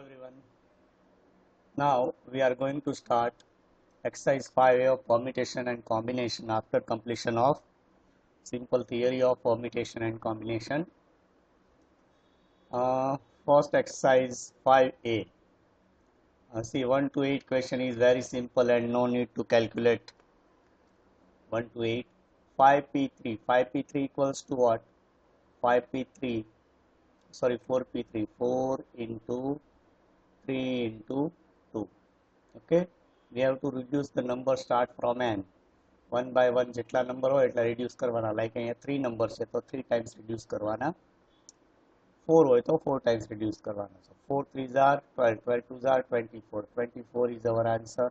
Everyone. Now we are going to start exercise 5A of permutation and combination after completion of simple theory of permutation and combination. First exercise 5A. See 1 to 8 question is very simple and no need to calculate 1 to 8. 5P3. 5P3 equals to what? 5P3. Sorry, 4P3. 4 into 3 into 2. Okay, we have to reduce the number start from n. 1 by 1 જેટલા number હોય એટલા reduce કરવાના. Like અહીંયા 3 number છે તો 3 times reduce કરવાના. 4 હોય તો 4 times reduce કરવાના. So 4 3s are 12, 12 2s are 24. 24 is our answer.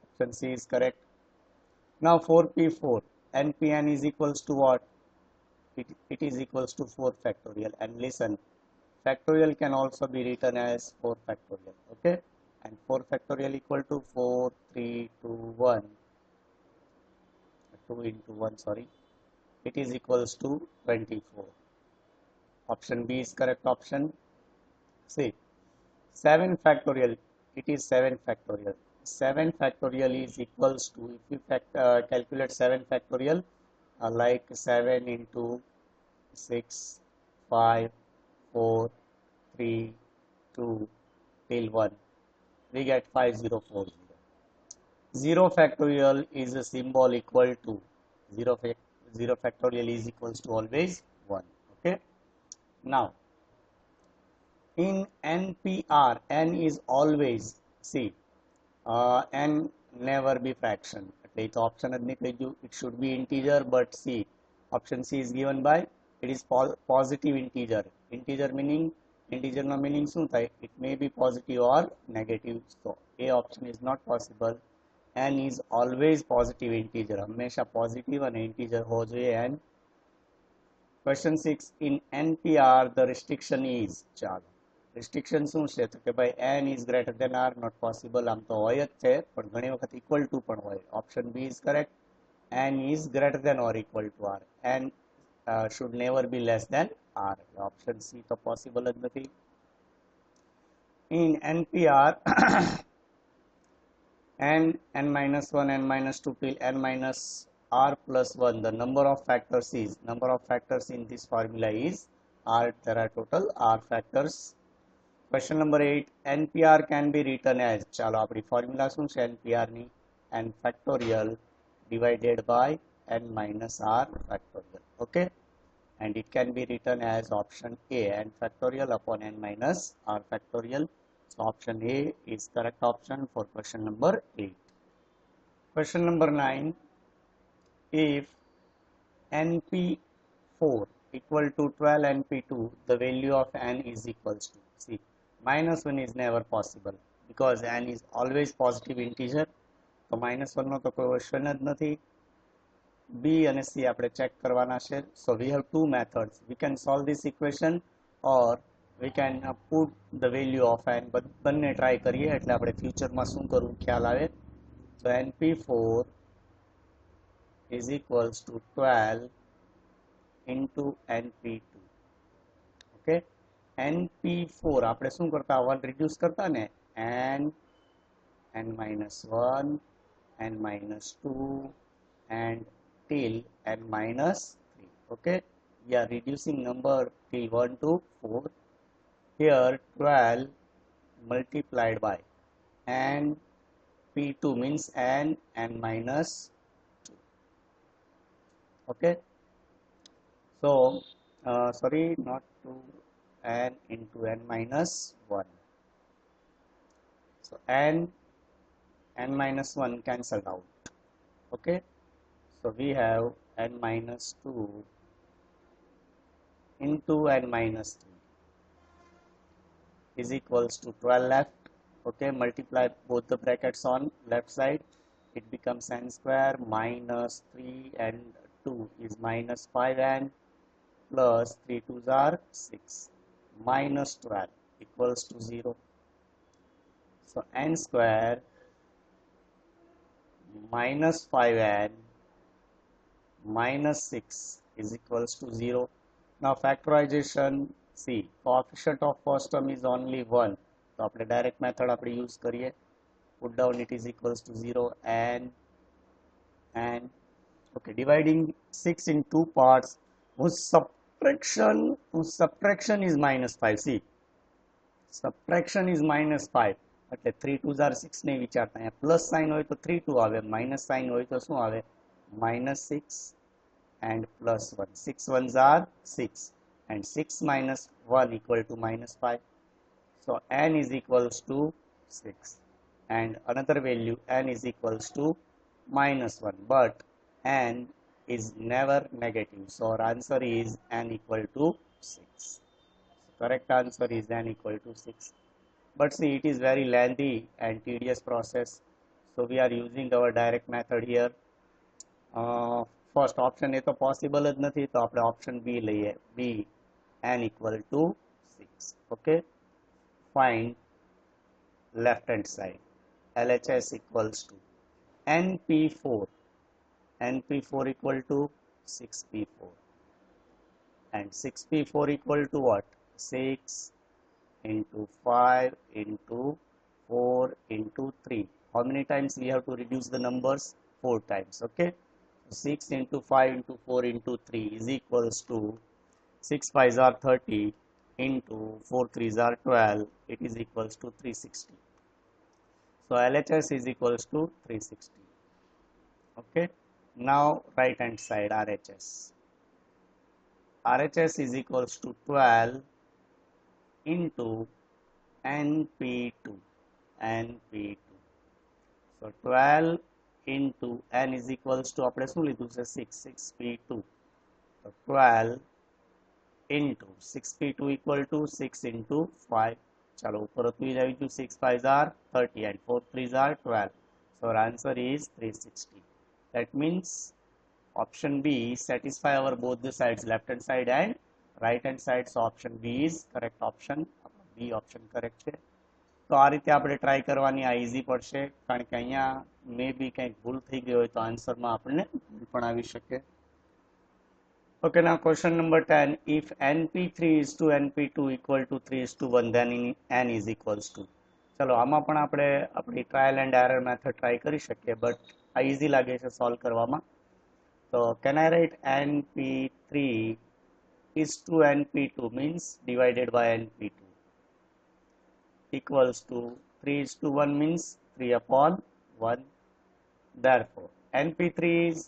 Option C is correct. Now 4p4, npn is equals to what? It is equals to 4 factorial. And listen, factorial can also be written as 4 factorial. Okay, and 4 factorial equal to 4 3 2 1 2 into 1, sorry, it is equals to 24. Option B is correct option. See, 7 factorial, it is 7 factorial. 7 factorial is equals to, if you calculate 7 factorial, like 7 into 6 5 4 3 2 till 1, we get 5040. 0 factorial is a symbol equal to 0 factorial is equals to always 1. Okay, now in NPR, n is always, see, n never be fraction. It's option it should be integer, but see, option C is given by it is positive integer. Integer meaning, integer no meaning શું થાય? It may be positive or negative. So A option is not possible. n is always positive integer. હંમેશા positive અને integer હોવો જોઈએ n. Question 6, in NPR the restriction is, ચાલો restriction શું છે? તો કે ભાઈ n is greater than r, not possible. આમ તો હોય જ છે પણ ઘણી વખત equal to પણ હોય. Option B is correct. n is greater than or equal to r. n should never be less than r. Option C તો possible જ નથી. In NPR n minus 1, n minus 2 till n minus r plus 1, the number of factors in this formula is r. There are total r factors. Question number 8, NPR can be written as, ચાલો આપણી formula શું છે NPR ની? n factorial divided by n minus r factorial. Okay, and it can be written as option A, n factorial upon n minus r factorial. So option A is correct option for question number 8. Question number 9, if np4 equal to 12 np2, the value of n is equals to, see, minus 1 is never possible because n is always positive integer. તો minus 1 નો તો કોઈ question જ નથી. B અને C આપણે check કરવાના છે. So we have two methods. We can solve this equation or we can put the value of n. બંને try કરીએ એટલે આપણે ફ્યુચરમાં શું કરવું ખ્યાલ આવે. So np4 is equals to 12 into np2. Okay, np4 આપણે શું કરતા? 1 reduce કરતા ને, n minus 1, n minus 2 and till n minus 3. Okay, we are reducing number till 1 to 4. Here 12 multiplied by n p2 means n minus 2. Okay, so sorry, not 2, n into n minus 1. So n minus 1 cancelled out. Okay, so we have n minus 2 into n minus 3 is equals to 12 left. Okay, multiply both the brackets on left side, it becomes n square minus 3 and 2 is minus 5n plus 3 2s are 6 minus 12 equals to 0. So n square minus 5n minus 6 is equals to 0. Now factorization see coefficient of first term is only 1, तो આપણે direct method આપણે use કરીએ. Put down it is equals to 0 and okay, dividing 6 in two parts whose subtraction is -5. See, subtraction is -5 એટલે 3 2s are 6 ને વિચારતા, અહીંયા plus sign હોય તો 3 2 આવે, માઇનસ સાઇન હોય તો શું આવે, -6 and +1. 6 1s are 6 and 6 minus 1 equal to -5. So n is equals to 6 and another value n is equals to -1, but n is never negative. So our answer is n equal to 6. Correct answer is n equal to 6. But see, it is very lengthy and tedious process. So we are using our direct method here. First option એ તો possible જ નથી, તો આપણે option B લઈએ. B n equal to 6. Okay. Find left hand side. LHS equals to NP4. NP4 equal to 6P4. And 6P4 equal to what? 6 into 5 into 4 into 3. How many times we have to reduce the numbers? 4 times. Okay. 6 into 5 into 4 into 3 is equals to 6 5s are 30 into 4 3s are 12. It is equals to 360. So LHS is equals to 360. Okay. Now right hand side RHS. RHS is equals to 12 into NP2. NP2. So 12 into n is equals to આપણે શું લીધું છે 6p2. So 12 into 6p2 equal to 6 into 5. ચાલો ઉપર હતું જ આવી ગયું, 6 5s are 30 and 4 3s are 12. So our answer is 360. That means option B satisfy our both the sides, left hand side and right hand side. So option B is correct option. B option correct છે. તો આ રીતે આપણે try કરવાની, આ easy પડશે, કારણ કે અહીંયા મે બી કંઈક ભૂલ થઈ ગઈ હોય તો આન્સરમાં આપણને ભૂલ પણ આવી શકે. Okay, now question number 10. If np3 is to np2 equal to 3 is to 1, then n is equals to. ચલો આમાં પણ આપણે આપણી trial and error method try કરી શકીએ, બટ આ ઇઝી લાગે છે સોલ્વ કરવામાં. તો can I write np3 is to np2 means divided by np2 equals to 3 is to 1 means 3 upon 1. Therefore, np3 is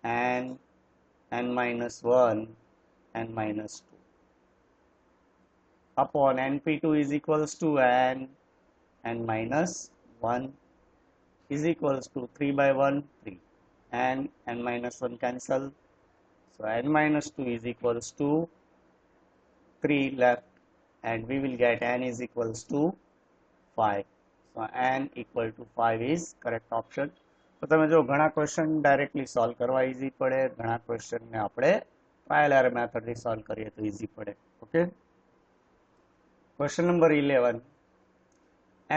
n minus 1 n minus 2 upon np2 is equals to n minus 1 is equals to 3 by 1 3 and n minus 1 cancel. So n minus 2 is equals to 3 left and we will get n is equals to 5. So n equal to 5 is correct option. તો તમે જો ઘણા question directly solve કરવા easy પડે, ઘણા ક્વેશ્ચનને આપણે trial error મેથડથી solve કરીએ તો ઈઝી પડે. Okay, question number 11.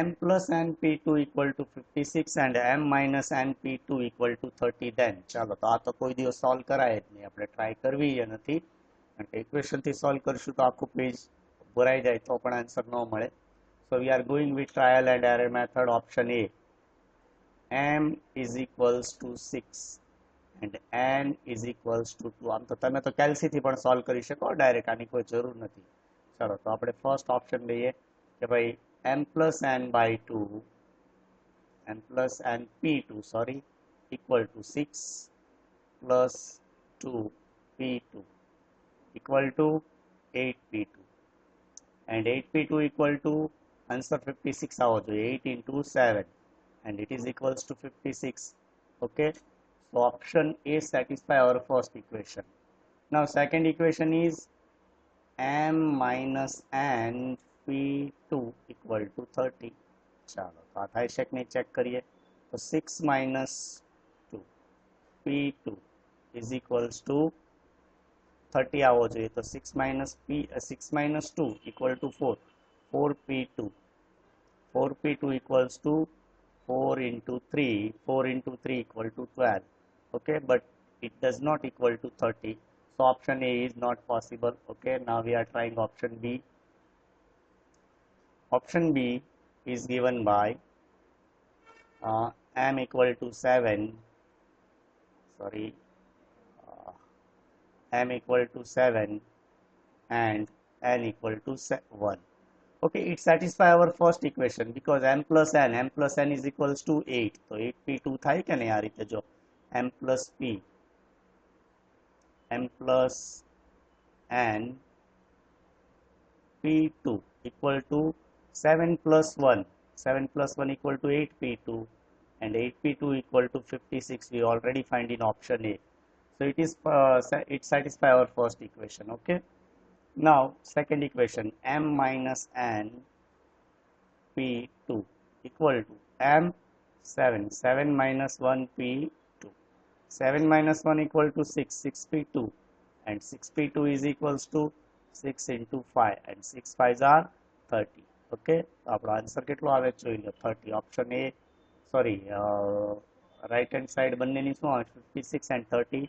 m plus np2 equal to 56 and m minus np2 equal to 30, then ચાલો તો આ તો કોઈ દિવસ સોલ્વ કરાય જ નહીં, આપણે ટ્રાય કરવી જ નથી, કારણ કે ઇક્વેશનથી સોલ્વ કરશું તો આખું પેજ ભરાઈ જાય તો પણ આન્સર ન મળે. So we are going with trial and error method. Option A. M is equals to 6 and n is equals to 2. આમ તો તમે તો કેલ્સીથી પણ સોલ્વ કરી શકો, ડાયરેક્ટ આની કોઈ જરૂર નથી. ચલો તો આપણે ફર્સ્ટ ઓપ્શન લઈએ કે ભાઈ m plus n by 2, m plus n p2 sorry equal to 6 plus 2 p2 equal to 8p2 and 8p2 equal to answer 56 આવો જોઈએ, 8 into 7 and it is equals to 56. Okay, so option A satisfy our first equation. Now second equation is m minus n p2 equal to 30. ચાલો તો આ થાય છે કે નહીં check કરીએ. તો 6 minus 2 p2 is equals to 30 આવો જોઈએ, તો 6 minus 2 equal to 4 4p2 4p2 equals to 4 into 3 equal to 12. Okay, but it does not equal to 30. So option A is not possible. Okay, now we are trying option B. Option B is given by m equal to 7, sorry, uh, m equal to 7 and n equal to 1. Okay, it satisfies our first equation because m plus n is equals to 8. So 8p2 થાય કે નહીં આ રીતે જો m plus n p2 equal to 7 plus 1. 7 plus 1 equal to 8p2 and 8p2 equal to 56. We already find in option A. So it satisfies our first equation. Okay. Now second equation, m minus n p2 equal to m 7 minus 1 p2. 7 minus 1 equal to 6 p2 and 6p2 is equals to 6 into 5 and 6 5s are 30. Okay, આપણો answer કેટલો આવે જોઈ લો 30. Option A, sorry right hand side બંનેની શું આવે 56 and 30.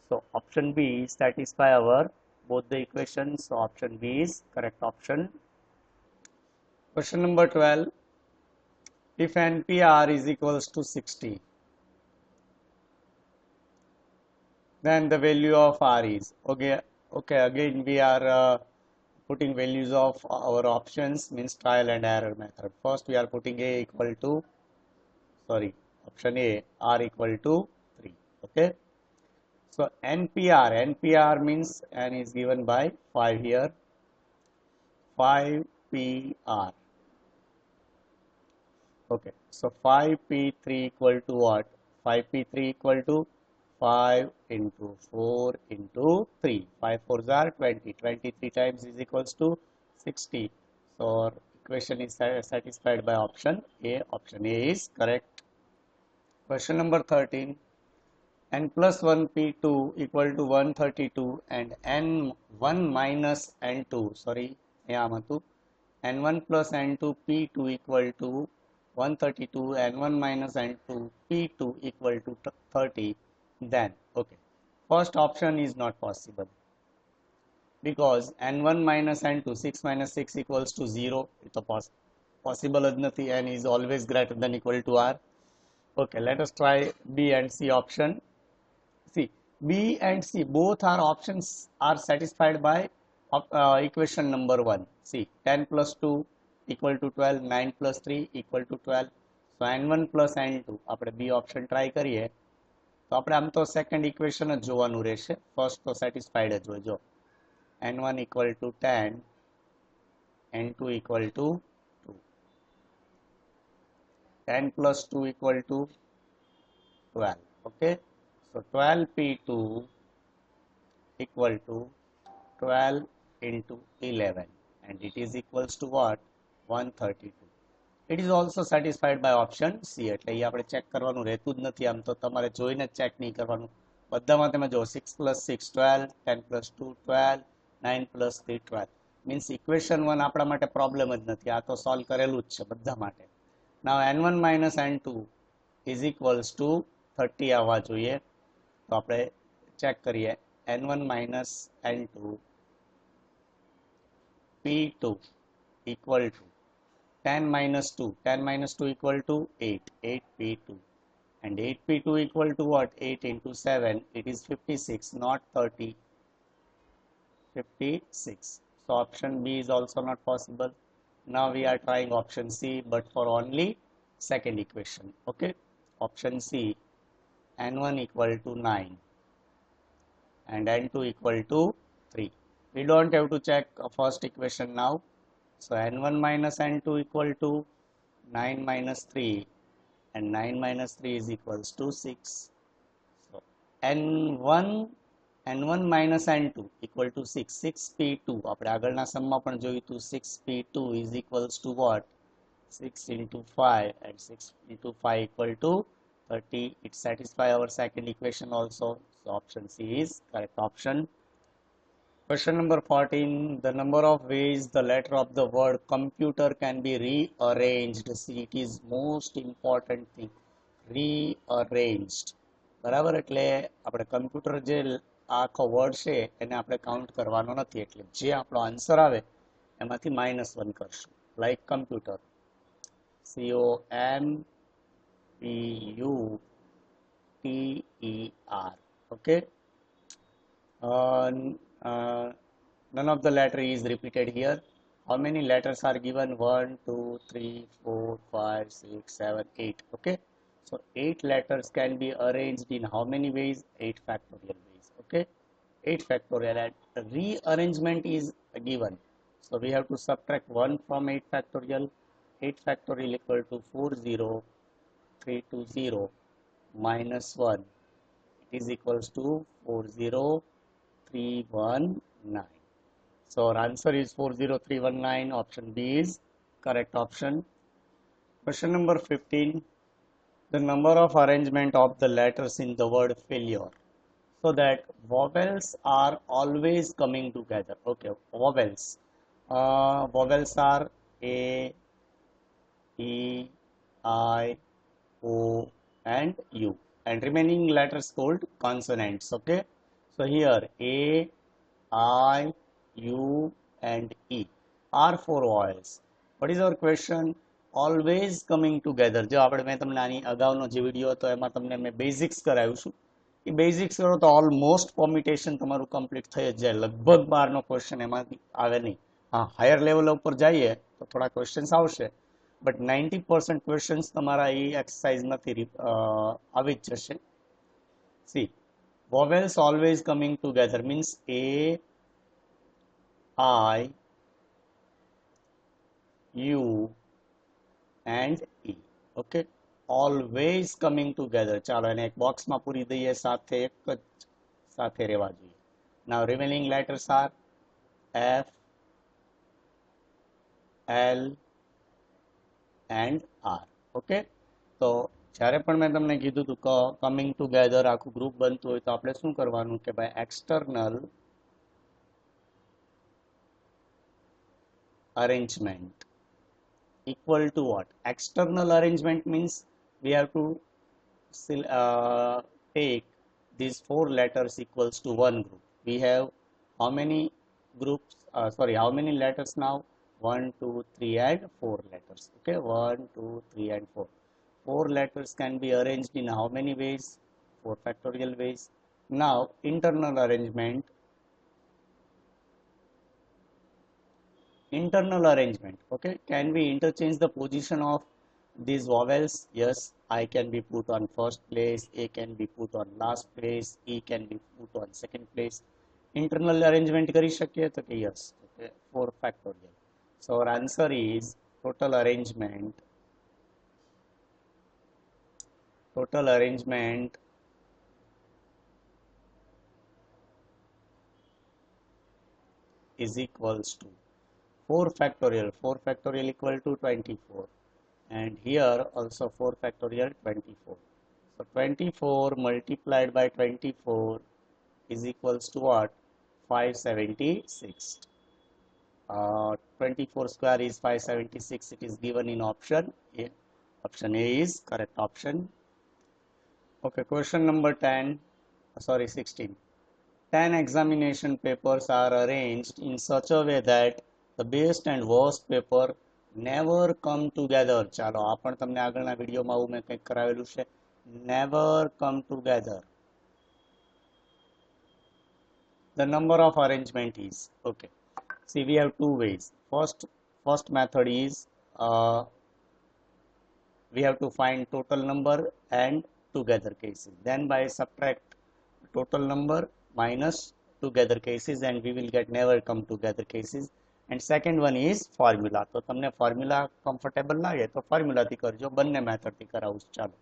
So option B satisfy our both the equations. So option B is correct option. Question number 12. If NPR is equals to 60, then the value of R is, okay, again we are putting values of our options, means trial and error method. First we are putting A equal to, sorry, option A, R equal to 3. Okay. So NPR means n is given by 5 here, 5PR. Okay, so 5p3 equal to what? 5p3 equal to 5 into 4 into 3. 5 4s are 20. 23 times is equals to 60. So our equation is satisfied by option A. Option A is correct. Question number 13. N plus 1 p2 equal to 132 and n1 minus n2, sorry, n1 plus n2 p2 equal to 132, n1 minus n2 p2 equal to 30. Then, okay, first option is not possible because n1 minus n2, 6 minus 6 equals to 0. It's a possible જ નથી. N is always greater than equal to R. Okay, let us try B and C option. See, B and C, both our options are satisfied by equation number 1. See, 10 plus 2 equal to 12, 9 plus 3 equal to 12. So n1 plus n2, આપણે B option try કરીએ તો આપણે આમ તો second equation જ જોવાનું રહેશે. First તો સેટિસ્ફાઈડ જ હોય. જો n1 equal to 10, n2 equal to 2. 10 plus 2 equal to 12. Okay. So 12p2 equal to 12 into 11 and it is equals to what? 132. It is also satisfied by option C. એટલે એ આપણે check કરવાનું રહેતું જ નથી. આમ તો તમારે જોઈને ચેક નહીં કરવાનું. બધામાં તમે જો 6 plus 6 12, 10 plus 2 12, 9 plus 3 12. Means equation 1 આપણા માટે પ્રોબ્લેમ જ નથી. આ તો સોલ્વ કરેલું જ છે બધા માટે. Now n1 minus n2 is equals to 30 આવવા જોઈએ. તો આપણે ચેક કરીએ. n1 minus n2 p2 equal to 10 minus 2. 10 minus 2 equal to 8. 8p2. And 8p2 equal to what? 8 into 7. It is 56, not 30. 56. So option B is also not possible. Now we are trying option C, but for only second equation. Okay. Option C, n1 equal to 9 and n2 equal to 3. We don't have to check first equation now. So n1 minus n2 equal to 9 minus 3 and 9 minus 3 is equals to 6. So n1 minus n2 equal to 6. 6p2. આપણે આગળના સમમાં પણ જોયું હતું 6p2 is equals to what? 6 into 5 and 6 into 5 equal to 30. It satisfies our second equation also. So option C is correct option. Question number 14. The number of ways the letter of the word computer can be rearranged. See, it is most important thing. Rearranged. બરાબર, એટલે આપણે computer જે આખો word છે એને આપણે count કરવાનો નથી, એટલે જે આપણો આન્સર આવે એમાંથી -1 કરશું. Like computer, COMPUTER. Okay. None of the letter is repeated here. How many letters are given? 1, 2, 3, 4, 5, 6, 7, 8. Okay. So 8 letters can be arranged in how many ways? 8 factorial ways. Okay. 8 factorial, and rearrangement is given. So we have to subtract 1 from 8 factorial. 8 factorial equal to 40320 minus 1. It is equals to 40319. So our answer is 40319. Option B is correct option. Question number 15. The number of arrangement of the letters in the word failure. So that vowels are always coming together. Okay, vowels. Vowels are A, E, I, O, and U, and remaining letters called consonants. Okay, so here A, I, U, and E are 4 vowels. What is our question? Always coming together. જો આપણે મેં તમને આની અગાઉનો જે video હતો એમાં તમને મેં બેઝિક્સ કરાવ્યું છું. એ બેઝિક્સ કરો તો ઓલમોસ્ટ પરમ્યુટેશન તમારું કમ્પ્લીટ થઈ જ જાય. લગભગ 12નો ક્વેશ્ચન એમાંથી આવે નહીં. હા, હાયર લેવલ ઉપર જઈએ તો થોડા ક્વેશ્ચન્સ આવશે, બટ 90% ક્વેશ્ચન્સ તમારા એ એક્સરસાઇઝમાંથી આવી જ જશે. C, vowels always coming together means A, I, U, and E. Okay, always coming together. ચાલો એને એક બોક્સમાં પૂરી દઈએ, સાથે એક જ સાથે રહેવા જોઈએ. Now remaining letters are F, L, and R. Okay, તો જ્યારે પણ મેં તમને કીધું હતું કમિંગ ટુગેધર આખું ગ્રુપ બનતું હોય તો આપણે શું કરવાનું કે ભાઈ external arrangement equal to what? External arrangement means we have to take these 4 letters equals to one group. We have how many groups? How many letters now? 1, 2, 3, and 4 letters. Okay, 1, 2, 3, and 4. 4 letters can be arranged in how many ways? 4 factorial ways. Now, internal arrangement. Internal arrangement. Okay, can we interchange the position of these vowels? Yes, I can be put on first place, A can be put on last place, E can be put on second place. Internal arrangement કરી શકીએ તો કે yes. Okay, 4 factorial. So our answer is total arrangement is equals to 4 factorial. 4 factorial equal to 24, and here also 4 factorial 24. So 24 multiplied by 24 is equals to what? 576. 24 square is 576. It is given in option A. Option A is correct option. Okay, question number 16. 10 examination papers are arranged in such a way that the best and worst paper never come together. ચાલો આ પણ તમને આગળના વિડીયોમાં આવું મેં કંઈક કરાવેલું છે. Never come together. The number of arrangement is, okay, see, we have 2 ways. First method is we have to find total number and together cases. Then by subtract total number minus together cases, and we will get never come together cases. And second one is formula. તો તમને formula comfortable લાગે તો formula થી કરજો, બંને method થી કરાવું. ચાલો,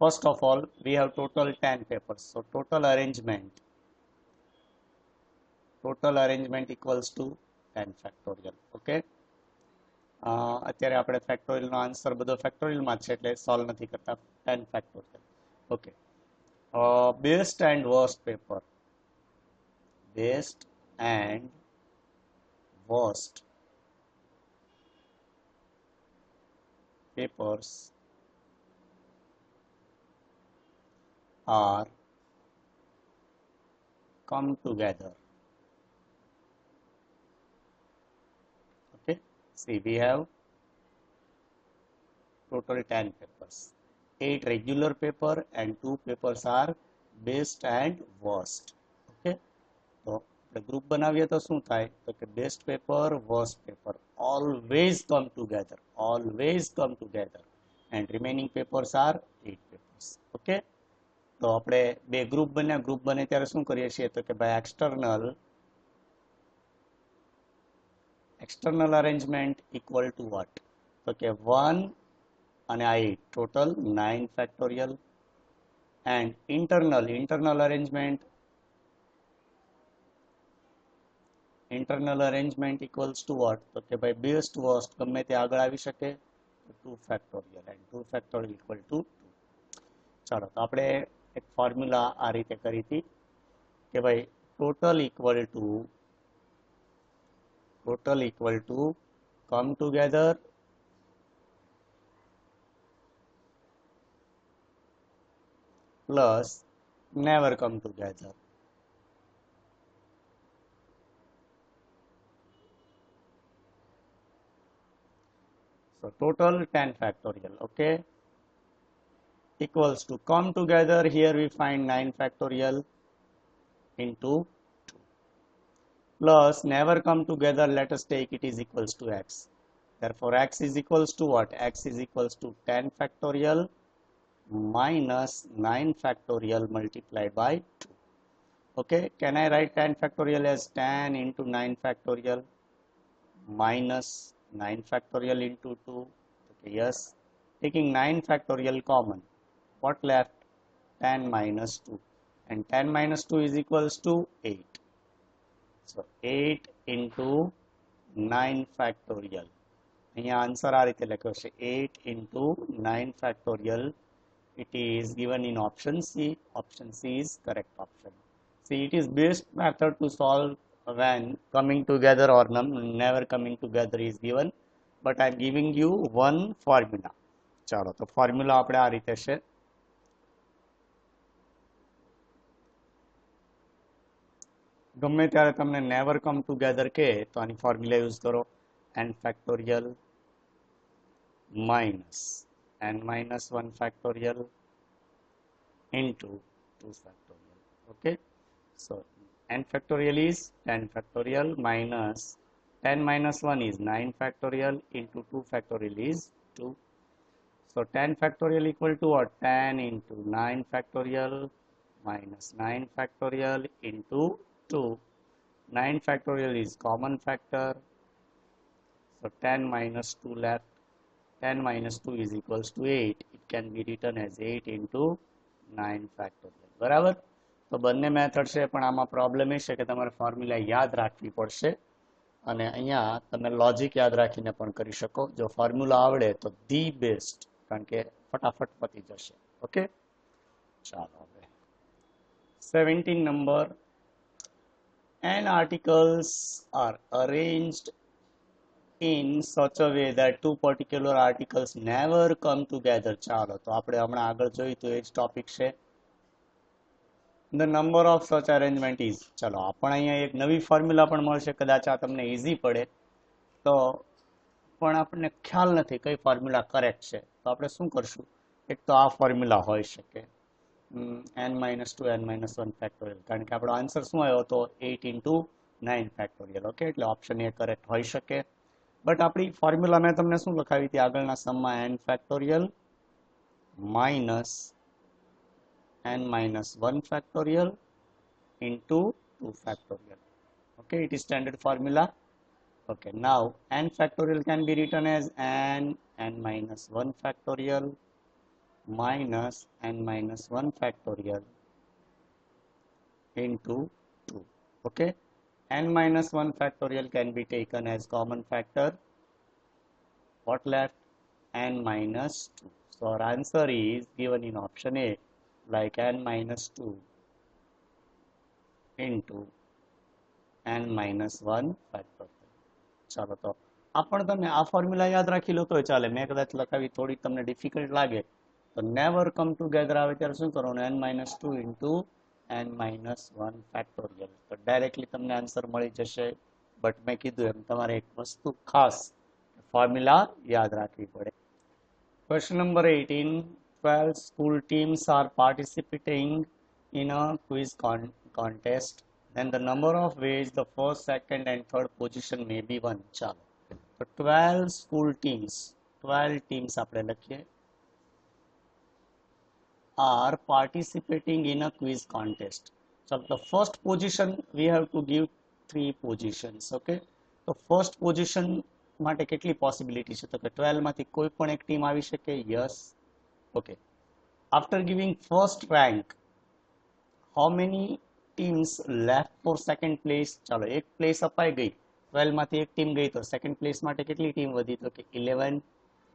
first of all we have total 10 papers. So total arrangement equals to 10 factorial. Okay, અત્યારે આપણે factorial નો આન્સર બધો factorial માં છે એટલે સોલ્વ નથી કરતા. 10 factorial. Okay, best and worst paper. Best and worst papers are come together. Okay, see, we have total 10 papers. 8 regular paper and 2 papers are best and worst. Okay, તો group બનાવીએ તો શું થાય તો કે best paper worst paper always come together, always come together, and remaining papers are 8 papers. Okay, તો આપણે બે ગ્રુપ બને ત્યારે શું કરીએ છીએ તો કે ભાઈ external arrangement equal to what તો કે 1 અને આ 8 total 9 factorial, and internal arrangement equals to what તો કે ભાઈ best worst ગમે તે આગળ આવી શકે 2 factorial, and 2 factorial equal to 2. ચાલો તો આપણે એક ફોર્મ્યુલા આ રીતે કરી હતી કે ભાઈ total equal to come together plus never come together. So total 10 factorial, okay, equals to come together, here we find 9 factorial into 2, plus never come together, let us take it is equals to x. Therefore x is equals to what? X is equals to 10 factorial minus 9 factorial multiplied by 2. Okay, can I write 10 factorial as 10 into 9 factorial minus 9 factorial into 2? Okay, yes. Taking 9 factorial common, what left? 10 minus 2, and 10 minus 2 is equals to 8. So 8 into 9 factorial. અહીંયા answer આ રીતે લખ્યો છે 8 into 9 factorial. It is given in option C. Option C is correct option. See, it is best method to solve when coming together or never coming together is given, but I am giving you one formula. ચાલો તો formula આપણે આ રીતે છે ગમે ત્યારે તમને never come together કે તો આની ફોર્મ્યુલા યુઝ કરો n factorial minus n minus 1 factorial into 2 factorial. Okay, so n factorial is 10 factorial minus 10 minus 1 is 9 factorial into 2 factorial is 2. So 10 factorial equal to what? 10 into 9 factorial minus 9 factorial into 2. 9 factorial is common factor, so 10 minus 2 left. 10 minus 2 is equals to 8. It can be written as 8 into 9 factorial. બરાબર, તો બંને method છે, પણ આમાં problem એ છે કે તમારે formula યાદ રાખવી પડશે, અને અહીંયા તમે લોજિક યાદ રાખીને પણ કરી શકો. જો ફોર્મ્યુલા આવડે તો ધી બેસ્ટ, કારણ કે ફટાફટ પતી જશે. ઓકે, ચાલો હવે 17 number. N articles are arranged in such a way that two particular articles never come together. ચાલો તો આપણે હમણાં આગળ જોઈ તો એ જ ટોપિક છે. The number of such arrangement is. ચાલો આપણે અહીંયા એક નવી ફોર્મ્યુલા પણ મળશે, કદાચ આ તમને ઈઝી પડે તો, પણ આપણને ખ્યાલ નથી કઈ ફોર્મ્યુલા કરેક્ટ છે, તો આપણે શું કરશું, એક તો આ ફોર્મ્યુલા હોઈ શકે n-2 n-1 ફેક્ટોરિયલ, કારણ કે આપણો આન્સર શું આવ્યો હતો 8 into 9 ફેક્ટોરિયલ. ઓકે, એટલે ઓપ્શન એ કરેક્ટ હોઈ શકે. બટ આપણી ફોર્મ્યુલા મેં તમને શું લખાવી હતી આગળના સમમાં, n factorial minus n-1 factorial into 2 factorial. Okay, it is standard formula. Okay, now n factorial can be written as n-1 factorial minus n-1 factorial into 2. Okay, n-1 factorial can be taken as common factor. What left? n-2. So our answer is given in option A, like n-2 into n-1 factorial. ચાલો તો આ પણ તમે આ formula યાદ રાખી લો તો ચાલે. મેં કદાચ લખાવી થોડી તમને ડિફિકલ્ટ લાગે તો નેવર કમ ટુગેધર આવે ત્યારે શું કરવાનું, n-2 into n minus 1 factorial. तो डायरेक्टली તમને આન્સર મળી જશે, બટ મેં કીધું એમ તમારે એક વસ્તુ ખાસ ફોર્મ્યુલા યાદ રાખવી પડે. Question number 18. 12 school teams are participating in a quiz contest. Then the number of ways the first, second and third position may be won. ચાલો, તો 12 school teams, 12 teams આપણે લખીએ, are participating in a quiz contest. So the first position we have to give 3 positions. Okay, તો first position માટે કેટલી possibility છે? તો કે 12 માંથી કોઈ પણ એક ટીમ આવી શકે. Yes. Okay, after giving first rank, how many teams left for second place? ચાલો, એક પ્લેસ અપાઈ ગઈ, 12 માંથી એક ટીમ ગઈ, તો સેકન્ડ પ્લેસ માટે કેટલી ટીમ વધી? તો કે 11.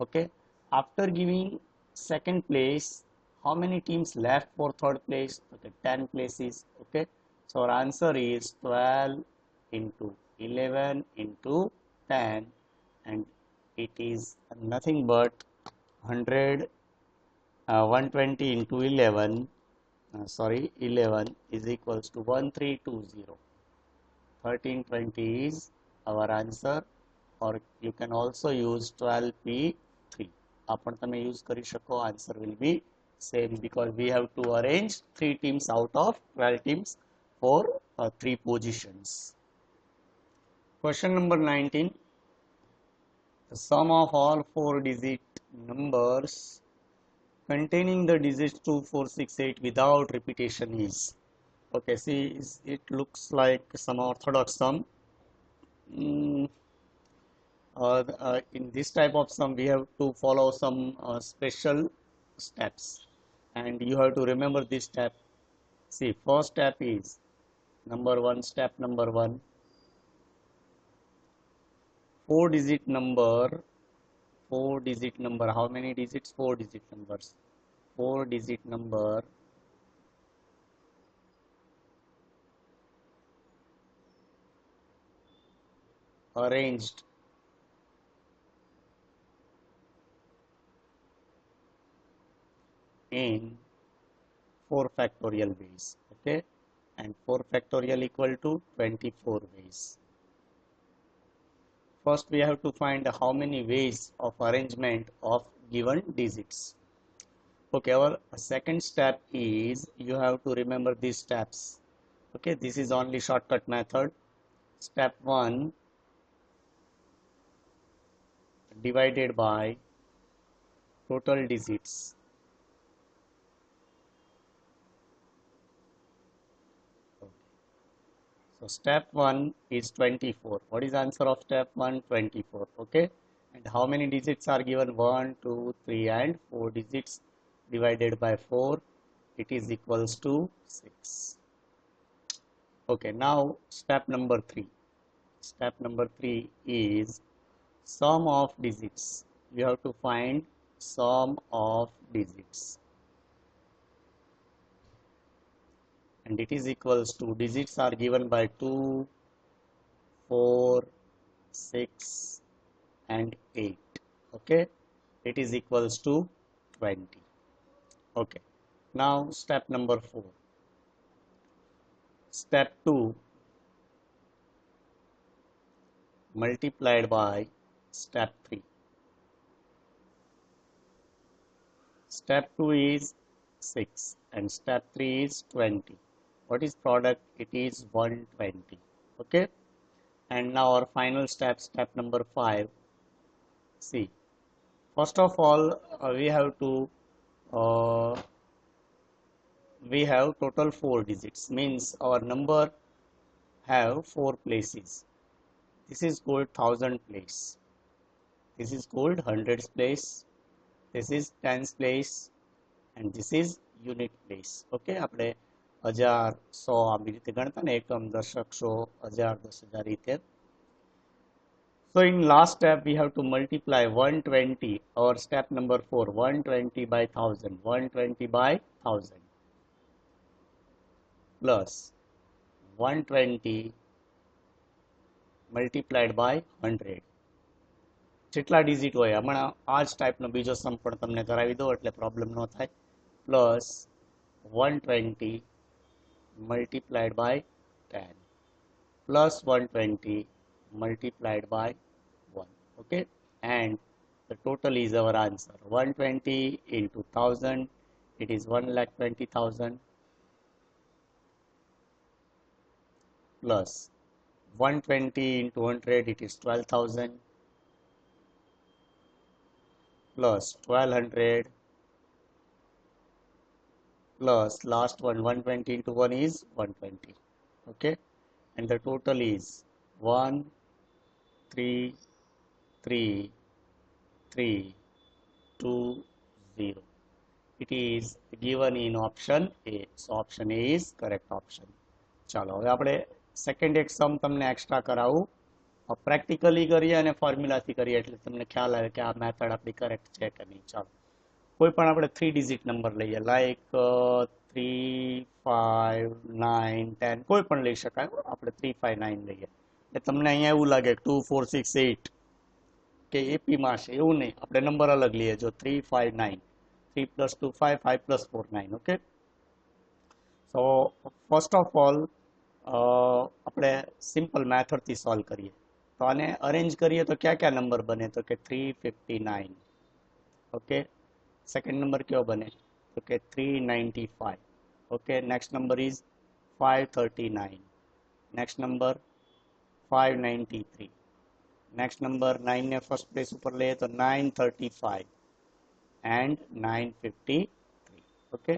Okay, after giving second place, how many teams left for third place? Okay, 10 places. Okay, so our answer is 12 into 11 into 10, and it is nothing but 120 into 11 11 is equals to 1320. 1320 is our answer, or you can also use 12p3. આપણ તમે use કરી શકો. Answer will be same because we have to arrange 3 teams out of 12 teams for 3 positions. Question number 19. The sum of all 4-digit numbers containing the digits 2, 4, 6, 8 without repetition is. Okay, see, it looks like some orthodox sum. In this type of sum we have to follow some special steps, and you have to remember this step. See, first step is number 1, step number 1, 4-digit number. How many digits? 4-digit numbers. 4-digit number arranged in 4 factorial ways. Okay, and 4 factorial equal to 24 ways. First we have to find how many ways of arrangement of given digits. Okay, our second step is you have to remember these steps. Okay, this is only shortcut method. Step 1, divided by total digits. So step 1 is 24. What is answer of step 1? 24. Okay, and how many digits are given? 1, 2, 3 and 4 digits divided by 4. It is equals to 6. Okay, now step number 3. Step number 3 is sum of digits. You have to find sum of digits, and it is equals to, digits are given by 2, 4, 6 and 8. Okay, it is equals to 20. Okay, now step number 4. Step 2 multiplied by step 3. Step 2 is 6 and step 3 is 20. What is product? It is 120. Okay, and now our final step, step number 5. See, first of all we have total 4 digits, means our number have 4 places. This is called 1000 place, this is called hundreds place, this is tens place, and this is unit place. Okay, આપણે 1000, 100 આવી રીતે ગણતા ને, એકમ, દશક, 100, 1000, 10,000 રીતે. So in last step we have to multiply 120, or step number 4, 120 by 1000, 120 by 1000 plus 120 multiplied by 100. જેટલા digit હોય, હમણાં આ જ ટાઈપનો બીજો સમ પણ તમને કરાવી દો એટલે પ્રોબ્લેમ ન થાય. Plus 120 multiplied by 10 plus 120 multiplied by 1. Okay, and the total is our answer. 120 into 1000, it is 1,20,000 plus 120 into 100, it is 12,000 plus 1200 plus last one 120 into 1 is 120. Okay, and the total is 1 3 3 3 2 0. It is given in option A. So option A is correct option. ચાલો હવે આપણે second એક સમ તમને extra કરાવું, practically કરીએ અને ફોર્મ્યુલાથી કરીએ એટલે તમને ખ્યાલ આવે કે આ મેથડ આપણી કરેક્ટ છે કે નહીં. ચાલો કોઈ પણ આપણે 3 ડિજિટ નંબર લઈએ, લાઈક 3 5 9 10, કોઈ પણ લઈ શકાય. આપણે 3 5 9 લઈએ એટલે તમને અહીંયા એવું લાગે 2 4 6 8 કે એપીમાં છે, એવું નહીં. આપણે નંબર અલગ લઈએ. જો 3 5 9, 3 plus 2 5, 5 plus 4 9. Okay, so first of all આપણે સિમ્પલ મેથડથી સોલ્વ કરીએ. તો આને અરેન્જ કરીએ તો ક્યાં ક્યાં નંબર બને? તો કે 359. ઓકે, સેકન્ડ નંબર કયો બને? તો કે 395. Okay, next number is 539. Next number 593. Next number 9 ને ફર્સ્ટ પ્લેસ ઉપર લઈએ તો 935 and 953. Okay,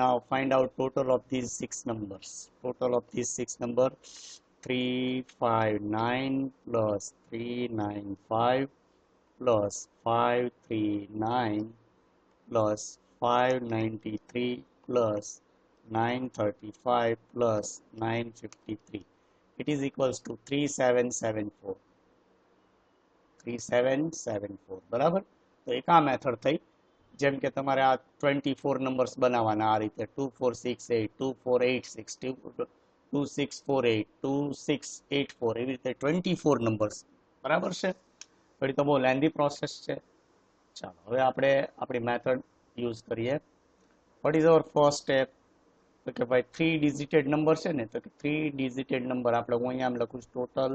now find out total of these 6 numbers. Total of these 6 number 359 plus 395 plus 539 plus 593 plus 935 plus 953. It is equals to 3774. 3774. બરાબર. તો એક આ method થઈ. જેમ કે તમારે આ 24 નંબર્સ બનાવવાના આ રીતે 2468 2486 2648 2684 એવી રીતે 24 નંબર્સ. બરાબર છે. વળી તો બહુ લેન્ધી પ્રોસેસ છે. ચાલો હવે આપણે આપણી મેથડ યુઝ કરીએ. What is our first step? તો કે ભાઈ 3 ડિજિટેડ નંબર છે ને, તો કે 3 ડિજિટેડ નંબર આપણે હું અહીંયા લખું છું total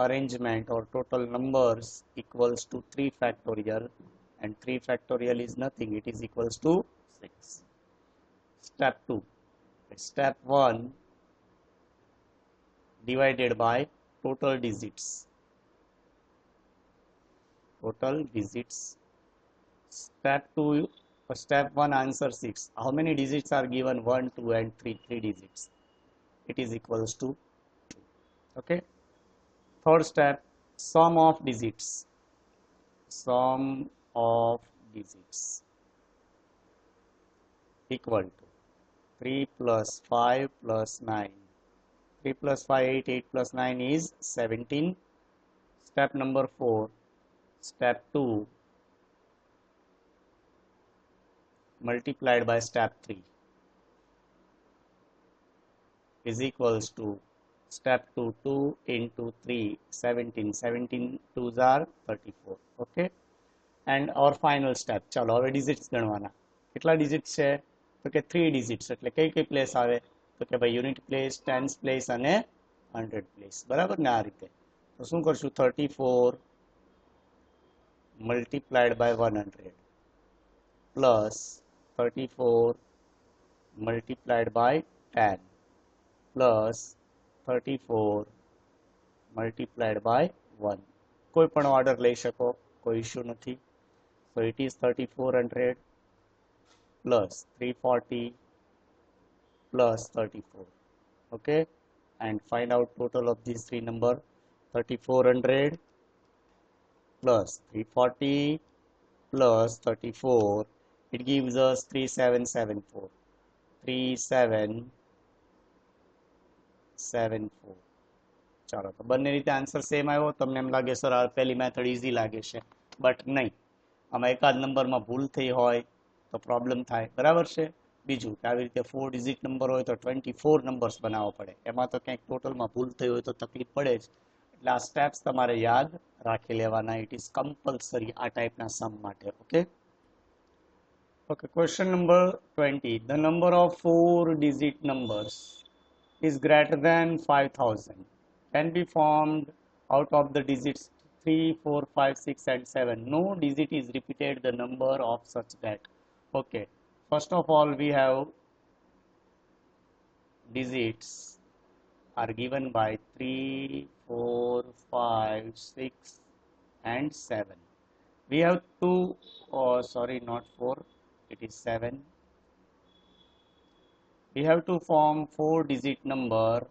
arrangement or total numbers equals to 3 factorial, and 3 factorial is nothing, it is equals to 6. Step 2, step 1 divided by total digits. Total digits. Step 2, step 1 answer 6. How many digits are given? 1 2 and 3 digits. It is equals to 2. Okay, third step, sum of digits. Sum of digits equal to 3 plus 5 plus 9. 3 plus 5 8, 8 plus 9 is 17. Step number 4, step 2 multiplied by step 3 is equals to step 2 2 into 3 17, 17 2s are 34. Okay, and our final step. ચાલો હવે digits ગણવાના. કેટલા digits છે? તો કે 3 digits. એટલે કઈ કઈ place આવે? તો કે ભાઈ યુનિટ પ્લેસ, ટેન્સ પ્લેસ અને 100 પ્લેસ. બરાબર ને? આ રીતે તો શું કરશું? 34 multiplied by 100 plus 34 multiplied by 10 plus 34 multiplied by 1. કોઈ પણ ઓર્ડર લઈ શકો, કોઈ ઇશ્યુ નથી. So it is 3400 plus 340 plus 34. Okay, and find out total of these three number. 3400 plus 340 plus 34, it gives us 3774. 3774. ચાલો તો બંને રીતે આન્સર સેમ આવ્યો. તમને એમ લાગે સર આ પહેલી મેથડ ઇઝી લાગે છે, બટ નહીં. આમાં એકાદ નંબરમાં ભૂલ થઈ હોય તો પ્રોબ્લેમ થાય. બરાબર છે. બીજું કે આવી રીતે 4 ડિજિટ નંબર હોય તો 24 નંબર્સ બનાવવા પડે. એમાં તો ક્યાંક ટોટલમાં ભૂલ થઈ હોય તો તકલીફ પડે જ. એટલે આ સ્ટેપ્સ તમારે યાદ રાખી લેવાના. ઇટ ઇઝ કમ્પલસરી આ ટાઈપના સમ માટે. Okay, Okay, question number 20. The number of 4-digit numbers is greater than 5000. Can be formed out of the digits 3, 4, 5, 6 and 7. No digit is repeated the number of such that. Okay, first of all we have digits are given by 3, 4, 5, 6 and 7. We have two, oh sorry, not 4, it is 7. We have to form 4-digit number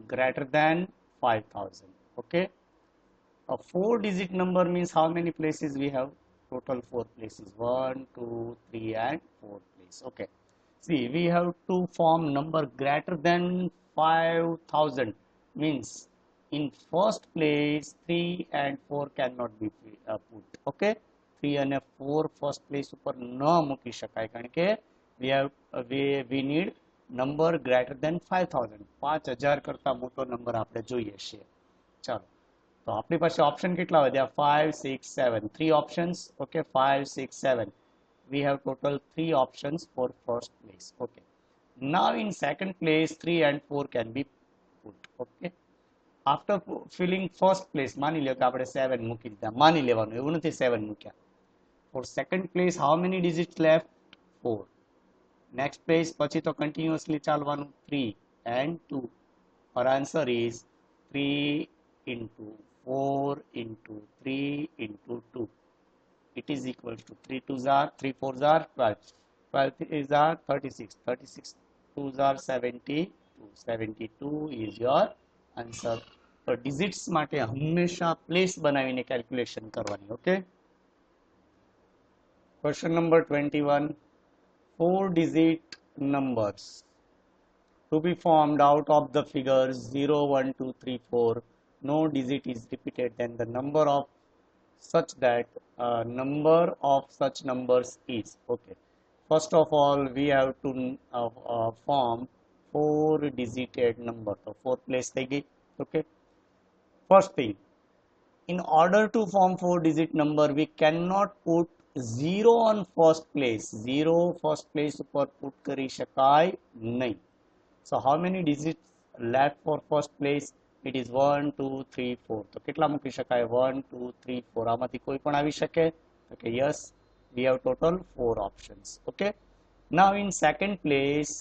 greater than 5000. Okay, a 4-digit number means how many places we have? Total 4 places, 1, 2, 3 and 4 place. Okay, see, we have to form number greater than 5000 means in first place 3 and 4 cannot be put. Okay, 3 and 4 first place ઉપર ન મૂકી શકાય કારણ કે we need number greater than 5000. 5000 કરતા મોટો number આપણે જોઈએ છીએ. ચાલો, તો આપણી પાસે ઓપ્શન કેટલા વધ્યા? 5, 6, 7. 3 options. Okay, 5, 6, 7. We have total 3 options for first place. Okay, now in second place 3 and 4 can be put. Okay, after filling first place માની લો કે આપણે 7 મૂકી દીધા, માની લેવાનું, એવું નથી 7 મૂક્યા. For second place how many digits left? 4. next place પછી તો continuously ચાલવાનું, 3 and 2. our answer is 3 into 4 into 3 into 2. It is equal to 3 2s are 3 4s are 12. 12 is are 36. 36 2s are 72. 72 is your answer. તો digits માટે હંમેશા place બનાવીને calculation કરવાની. Okay, question number 21. 4-digit numbers to be formed out of the figures 0, 1, 2, 3, 4. No digit is repeated, then the number of such numbers is. Okay, first of all we have to form 4-digit number. So 4 place થઈ ગઈ. Okay, first thing, in order to form 4-digit number we cannot put 0 on first place. 0 first place ઉપર put કરી શકાય નહીં. So how many digits left for first place? It is 1, 2, 3, 4. તો કેટલા મૂકી શકાય? 1, 2, 3, 4. આમાંથી કોઈ પણ આવી શકે? Okay, yes, we have total 4 options. Okay, now in second place,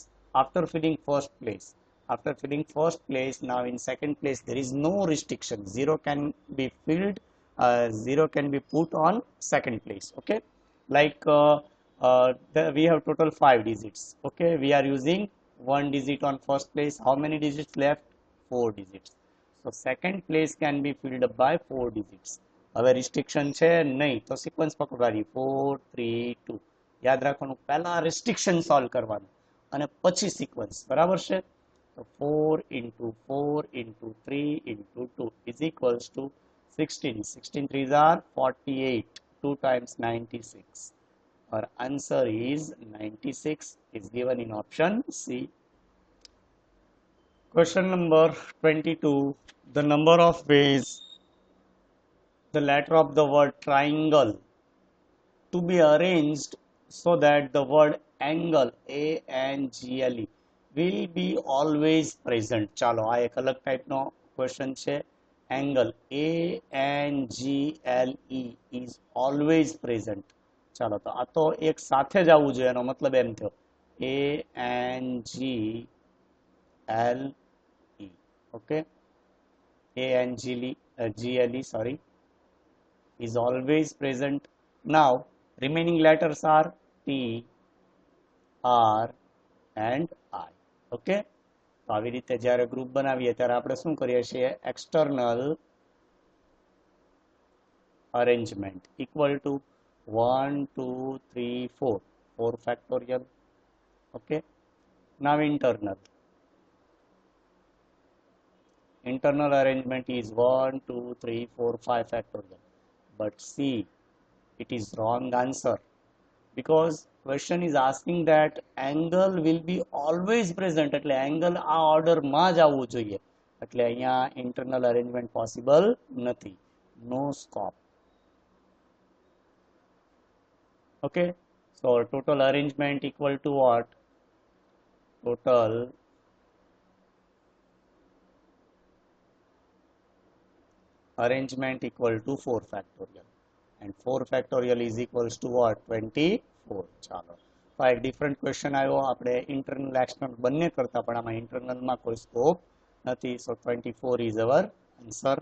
after filling first place, now in second place there is no restriction. 0 can be filled, 0 can be put on second place. Okay, like we have total 5 digits. Okay, we are using 1 digit on first place. How many digits left? 4 digits. So second place can be filled up by 4 digits. હવે restriction છે નહીં તો sequence પકડવાની 4, 3, 2. યાદ રાખવાનું, પહેલા restriction solve કરવાનું અને પછી sequence. બરાબર છે? So 4 into 4 into 3 into 2 is equals to 16. 16 3s are 48. 2 times 96. Our answer is 96 is given in option C. Question number 22. The number of ways the letter of the word triangle to be arranged so that the word angle, ANGLE, will be always present. ચાલો, આ એક અલગ ટાઈપનો question છે. angle, ANGLE, is always present. ચાલો, તો આ તો એક સાથે જ આવવું જોઈએ, એનો મતલબ એમ થયો ANGLE. Okay, ANGLE, sorry, is always present. Now remaining letters are T, R and I. Okay, તો આવી રીતે જ્યારે ગ્રુપ બનાવીએ ત્યારે આપણે શું કરીએ છીએ? External arrangement equal to 1, 2, 3, 4. 4 factorial. Okay, now internal arrangement is 1, 2, 3, 4, 5 factorial. But see, it is wrong answer because question is asking that angle will be always present. એટલે angle આ order માં જ આવવું જોઈએ. એટલે અહીંયા internal arrangement possible નથી. No scope. Okay, so total arrangement equal to what? Total arrangement equal to 4 factorial, and 4 factorial is equals to what? 24. ચાલો તો એક ડિફરન્ટ ક્વેશ્ચન આવ્યો, આપણે ઇન્ટરનલ એક્સટર્નલ બંને કરતા, પણ આમાં ઇન્ટરનલમાં કોઈ સ્કોપ નથી. સો 24 is our answer.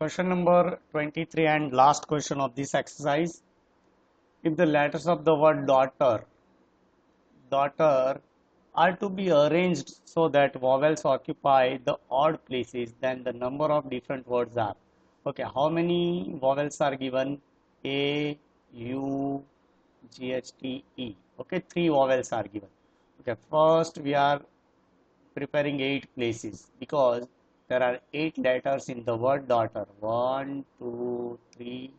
Question number 23 and last question of this exercise. If the letters of the word daughter are to be arranged so that vowels occupy the odd places, then the number of different words are. Okay, how many vowels are given? A, U, G, H, T, E. Okay, 3 vowels are given. Okay, first we are preparing 8 places because there are 8 letters in the word daughter. 1, 2, 3,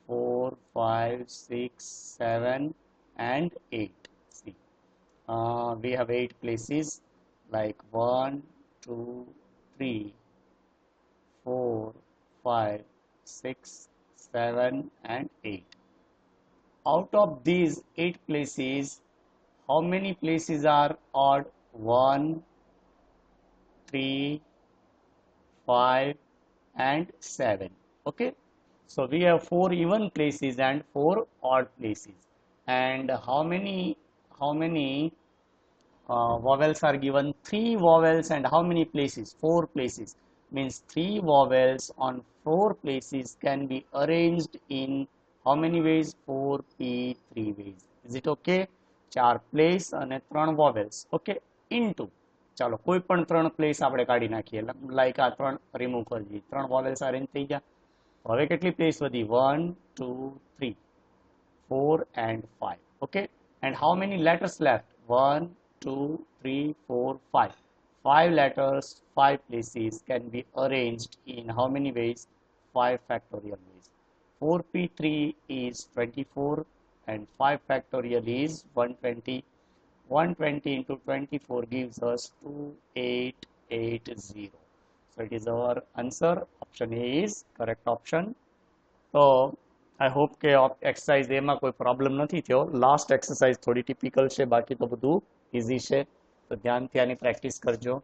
4, 5, 6, 7 and 8. See, we have 8 places like 1, 2, 3, 4, 5, 6, 7 and 8. Out of these 8 places, how many places are odd? 1, 3, 5 and 7. Okay, so we have 4 even places and 4 odd places. And how many vowels are given? 3 vowels and how many places? 4 places. Means 3 vowels on 4 places can be arranged in how many ways? 4p3 ways. Is it okay? 4 place and 3 vowels. Okay, into ચાલો કોઈ પણ 3 place આપણે કાઢી નાખીએ, like આ 3 remove કરી દઈએ, 3 vowels arrange થઈ ગયા. હવે કેટલી પ્લેસ વધી? 1, 2, 3, 4 and 5. Okay, and how many letters left? 1, 2, 3, 4, 5. 5 letters, 5 places can be arranged in how many ways? 5 factorial ways. 4p3 is 24 and 5 factorial is 120. 120 into 24 gives us 2880. So it is our answer. Option A is correct option. So I hope કે exercise એમાં કોઈ problem નથી થયો. Last exercise થોડી typical છે, બાકી તો બધું ઇઝી છે. તો ધ્યાનથી આની પ્રેક્ટિસ કરજો.